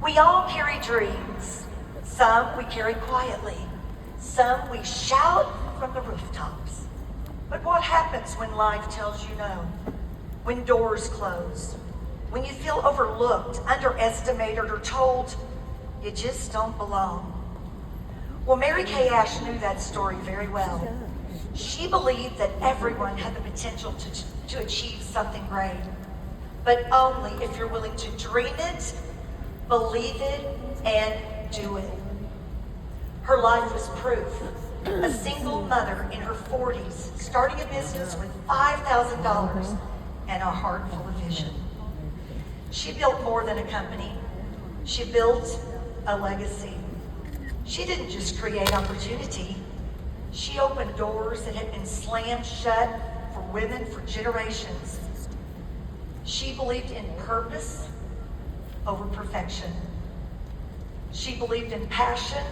We all carry dreams. Some we carry quietly. Some we shout from the rooftops. But what happens when life tells you no? When doors close? When you feel overlooked, underestimated, or told you just don't belong? Well, Mary Kay Ash knew that story very well. She believed that everyone had the potential to achieve something great, but only if you're willing to dream it, believe it, and do it. Her life was proof. A single mother in her 40s, starting a business with $5,000 and a heart full of vision. She built more than a company. She built a legacy. She didn't just create opportunity. She opened doors that had been slammed shut for women for generations. She believed in purpose over perfection. She believed in passion,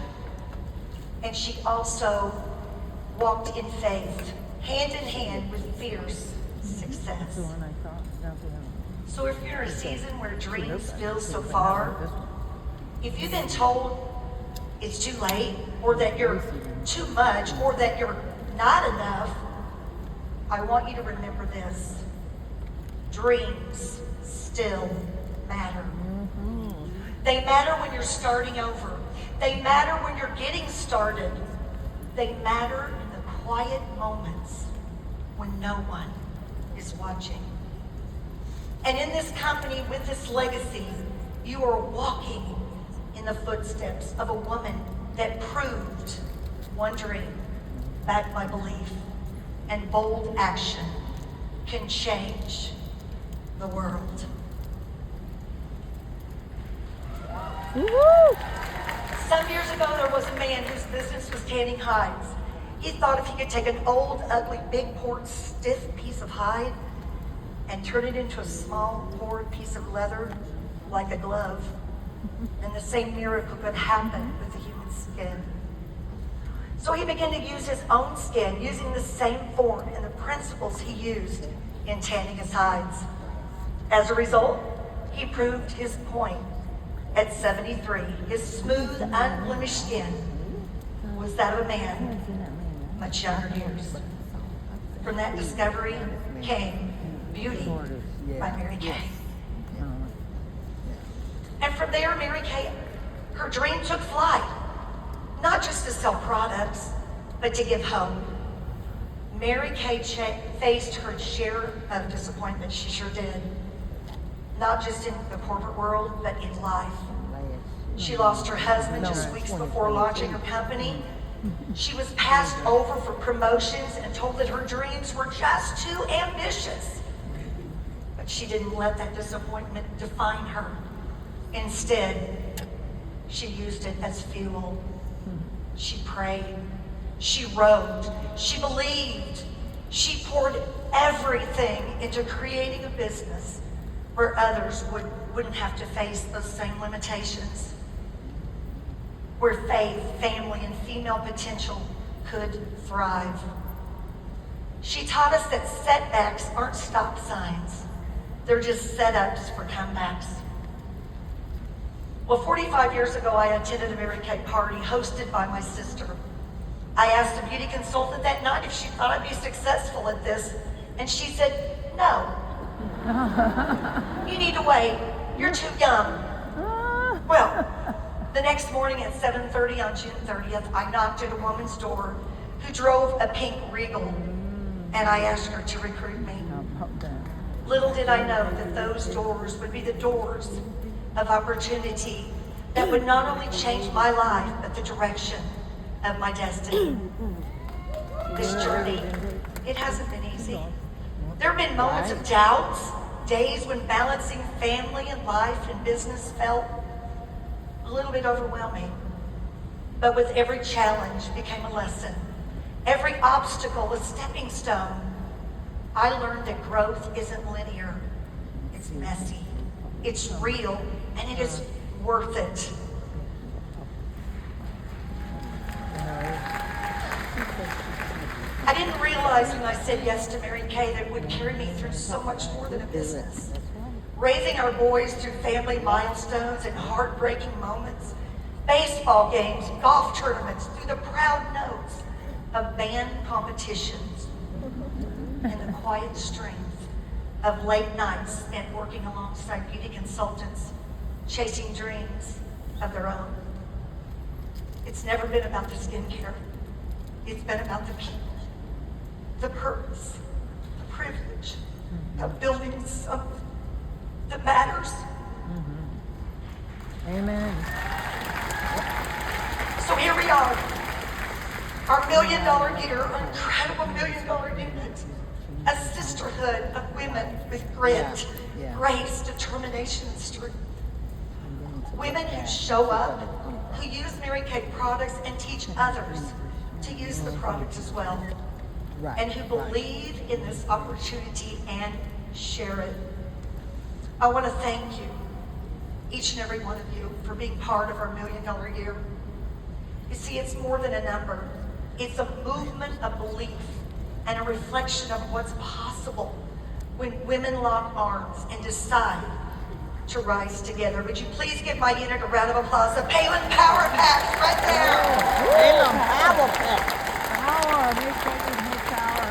and she also walked in faith, hand in hand with fierce success. So if you're in a season where dreams feel so far, if you've been told it's too late, or that you're too much, or that you're not enough, I want you to remember this. Dreams still matter. They matter when you're starting over. They matter when you're getting started. They matter in the quiet moments when no one is watching. And in this company, with this legacy, you are walking in the footsteps of a woman that proved one dream, backed by belief and bold action, can change the world. Woo-hoo! Some years ago, there was a man whose business was tanning hides. He thought if he could take an old, ugly, big, poured, stiff piece of hide and turn it into a small, poured piece of leather, like a glove, then the same miracle could happen with the human skin. So he began to use his own skin, using the same form and the principles he used in tanning his hides. As a result, he proved his point. At 73, his smooth, unblemished skin was that of a man much younger years. From that discovery came Beauty by Mary Kay. And from there, Mary Kay, her dream took flight. Not just to sell products, but to give hope. Mary Kay faced her share of disappointment, she sure did. Not just in the corporate world, but in life. She lost her husband just weeks before launching her company. She was passed over for promotions and told that her dreams were just too ambitious. But she didn't let that disappointment define her. Instead, she used it as fuel. She prayed, she wrote, she believed, she poured everything into creating a business where others wouldn't have to face those same limitations, where faith, family, and female potential could thrive. She taught us that setbacks aren't stop signs. They're just setups for comebacks. Well, 45 years ago, I attended a Mary Kay party hosted by my sister. I asked a beauty consultant that night if she thought I'd be successful at this, and she said, no. You need to wait. You're too young. Well, the next morning at 7:30 on June 30th, I knocked at a woman's door who drove a pink Regal, and I asked her to recruit me. Little did I know that those doors would be the doors of opportunity that would not only change my life, but the direction of my destiny. This journey, it hasn't been easy. There have been moments of doubts, days when balancing family and life and business felt a little bit overwhelming. But with every challenge became a lesson. Every obstacle a stepping stone. I learned that growth isn't linear. It's messy. It's real, and it is worth it. I didn't realize when I said yes to Mary Kay that it would carry me through so much more than a business. raising our boys through family milestones and heartbreaking moments, baseball games, golf tournaments, through the proud notes of band competitions, and the quiet strength of late nights spent working alongside beauty consultants, chasing dreams of their own. It's never been about the skincare. It's been about the people, the purpose, the privilege of building something that matters. Amen. So here we are, our $1 million year, incredible $1 million unit, a sisterhood of women with grit, grace, determination, and strength. Women who show up, who use Mary Kay products and teach others to use the product as well, and who believe in this opportunity and share it. I want to thank you, each and every one of you, for being part of our $1 million year. You see, it's more than a number. It's a movement of belief and a reflection of what's possible when women lock arms and decide to rise together. Would you please give my unit a round of applause? The Palen Power Pack right there. Palen Power Pack. Power. They say there's no power.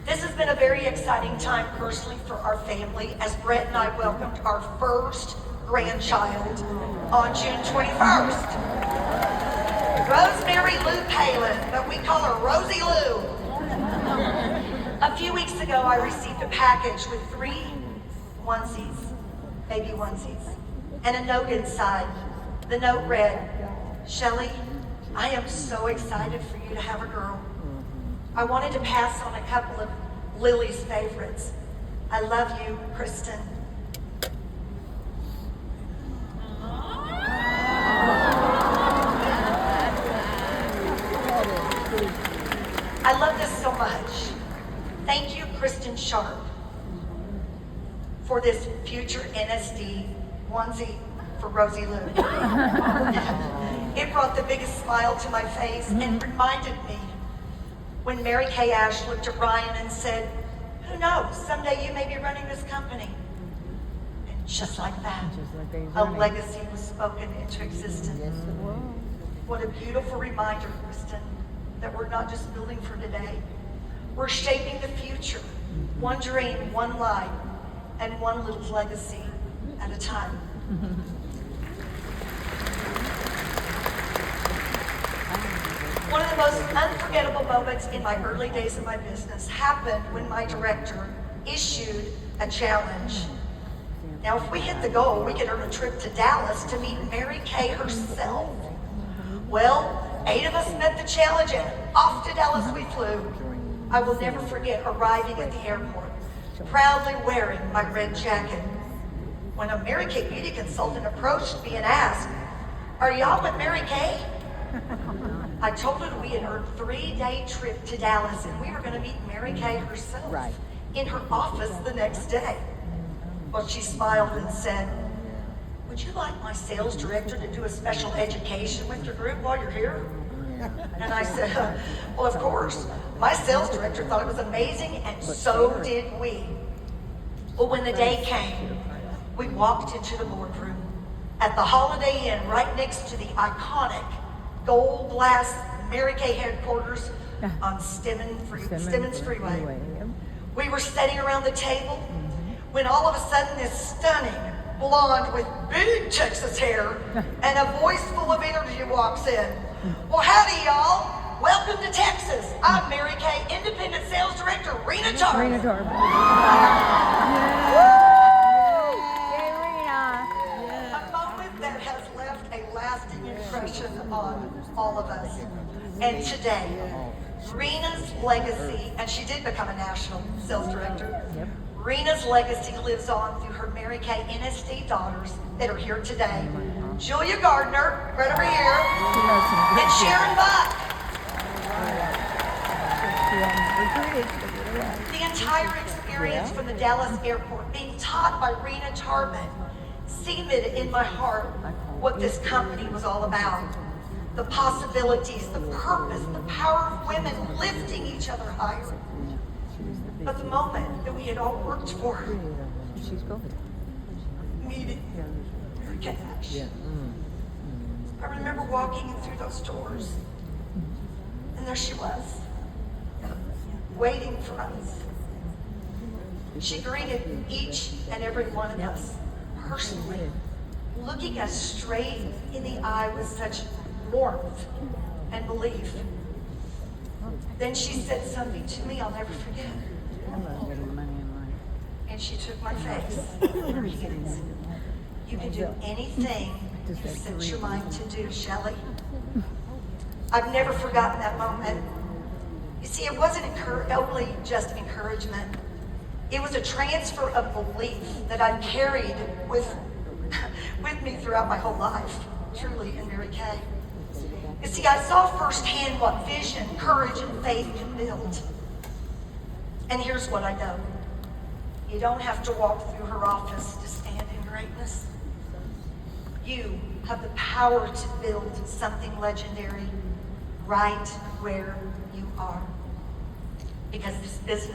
This has been a very exciting time personally for our family as Brett and I welcomed our first grandchild on June 21st. Rosemary Lou Palen, but we call her Rosie Lou. A few weeks ago, I received a package with 3 onesies, baby onesies, and a note inside. The note read, "Shelly, I am so excited for you to have a girl. I wanted to pass on a couple of Lily's favorites. I love you, Kristen." I love this so much. Thank you, Kristen Sharp, for this future NSD onesie for Rosie Lou. It brought the biggest smile to my face and reminded me when Mary Kay Ash looked at Ryan and said, "Who knows, someday you may be running this company." And just like that, a legacy was spoken into existence. What a beautiful reminder, Kristen, that we're not just building for today. We're shaping the future, one dream, one life, and one little legacy at a time. One of the most unforgettable moments in my early days of my business happened when my director issued a challenge. Now, if we hit the goal, we could earn a trip to Dallas to meet Mary Kay herself. Well, 8 of us met the challenge and off to Dallas we flew. I will never forget arriving at the airport, proudly wearing my red jacket, when a Mary Kay beauty consultant approached me and asked, "Are y'all with Mary Kay?" I told her we had earned a 3-day trip to Dallas and we were going to meet Mary Kay herself in her office the next day. Well, she smiled and said, "Would you like my sales director to do a special education with your group while you're here?" And I said, "Well, of course." My sales director thought it was amazing, and so did we. Well, when the day came, we walked into the boardroom at the Holiday Inn right next to the iconic gold glass Mary Kay headquarters on Stemmons Freeway. We were standing around the table when all of a sudden this stunning blonde with big Texas hair and a voice full of energy walks in. "Well, howdy, y'all. Welcome to Texas. I'm Mary Kay Independent Sales Director, Rena Tarver." A moment that has left a lasting impression on all of us. And today, Rena's legacy, and she did become a national sales director, Rena's legacy lives on through her Mary Kay NSD daughters that are here today. Julia Gardner, right over here, and Sharon Buck. The entire experience from the Dallas airport, being taught by Rena Tarver, cemented in my heart what this company was all about. The possibilities, the purpose, the power of women lifting each other higher. But the moment that we had all worked for She's going. needed her cash. I remember walking through those doors, and there she was, waiting for us. She greeted each and every one of us personally, looking us straight in the eye with such warmth and belief. Then she said something to me I'll never forget. I love getting money in life. And she took my face in her hands. You can do anything you set your mind to do, Shelly. I've never forgotten that moment. You see, it wasn't only just encouragement. It was a transfer of belief that I've carried with me throughout my whole life, truly, in Mary Kay. You see, I saw firsthand what vision, courage, and faith can build. And here's what I know. You don't have to walk through her office to stand in greatness. You have the power to build something legendary right where you are. Because this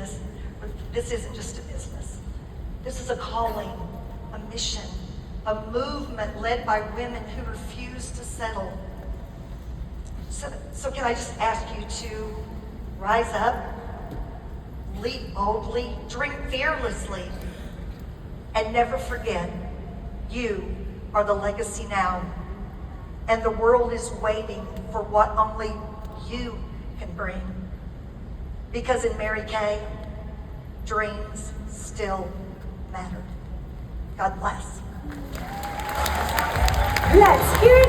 isn't just a business. This is a calling, a mission, a movement led by women who refuse to settle. So can I just ask you to rise up, lead boldly, dream fearlessly, and never forget, you are the legacy now, and the world is waiting for what only you can bring. Because in Mary Kay, dreams still mattered. God bless. Let's hear it.